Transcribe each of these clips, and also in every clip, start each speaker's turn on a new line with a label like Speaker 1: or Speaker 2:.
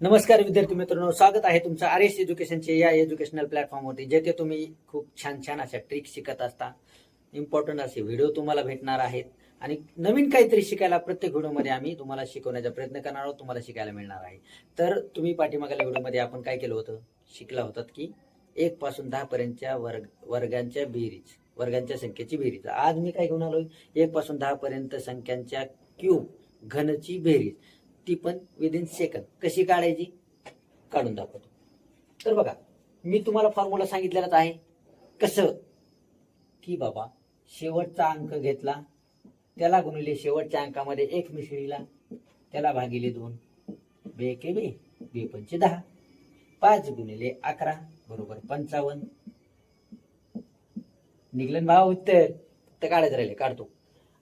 Speaker 1: नमस्कार विद्यार्थी मित्रांनो, स्वागत आहे तुमचं आर.एस. एज्युकेशनचे या एज्युकेशनल प्लॅटफॉर्मवरती, जेथे तुम्ही खूप छान छान अशा ट्रिक्स शिकत असता. इम्पॉर्टंट असे व्हिडिओ तुम्हाला भेटणार आहेत आणि नवीन काहीतरी शिकायला प्रत्येक व्हिडिओमध्ये आम्ही तुम्हाला शिकवण्याचा प्रयत्न करणार आहोत, तुम्हाला शिकायला मिळणार आहे. तर तुम्ही पाठीमागल्या व्हिडिओमध्ये आपण काय केलं होतं, शिकला होतात की 1 पासून 10 पर्यंतच्या वर्गांच्या संख्येची बेरीज. आज मी काय घेऊन आलोय, 1 पासून 10 पर्यंत संख्यांच्या क्यूब घनची बेरीज, ती पण विदिन सेकंद कशी काढायची काढून दाखवतो. तर बघा, मी तुम्हाला फॉर्म्युला सांगितलेलाच आहे. कसं की बाबा, शेवटचा अंक घेतला, त्याला गुणिले शेवटच्या अंकामध्ये 1 मिसळीला, त्याला भागिले 2, बे के बे, बे पंचे 10, 5 गुणिले 11 बरोबर 55. निघलं भाव उत्तर. तर काढायचं राहिले, काढतो.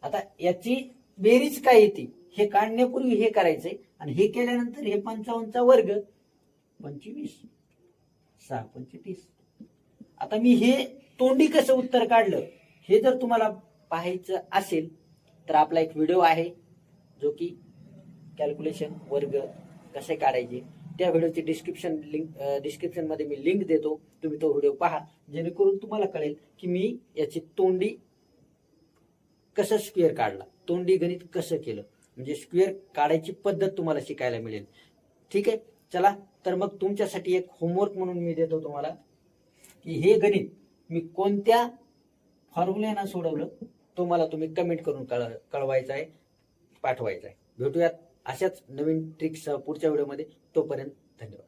Speaker 1: आता याची बेरीज काय येते हे काढण्यापूर्वी हे करायचंय, आणि हे केल्यानंतर हे 55चा वर्ग 25, 6 पंचे 30. आता मी हे तोंडी कसं उत्तर काढलं हे जर तुम्हाला पाहायचं असेल तर आपला एक व्हिडिओ आहे, जो की कॅल्क्युलेशन वर्ग कसे काढायचे, त्या व्हिडिओची डिस्क्रिप्शन मध्ये मी लिंक देतो. तुम्ही तो व्हिडिओ पहा, जेणेकरून तुम्हाला कळेल की मी याची तोंडी कसं स्क्वेअर काढला, तोंडी गणित कसं केलं, म्हणजे स्क्वेअर काढायची पद्धत तुम्हाला शिकायला मिळेल. ठीक आहे, चला तर मग तुमच्यासाठी एक होमवर्क म्हणून मी देतो तुम्हाला की हे गणित मी कोणत्या फॉर्म्युल्यानं सोडवलं तो मला तुम्ही कमेंट करून कळवायचं आहे, पाठवायचं आहे. भेटूयात अशाच नवीन ट्रिक्स पुढच्या व्हिडिओमध्ये. तोपर्यंत धन्यवाद.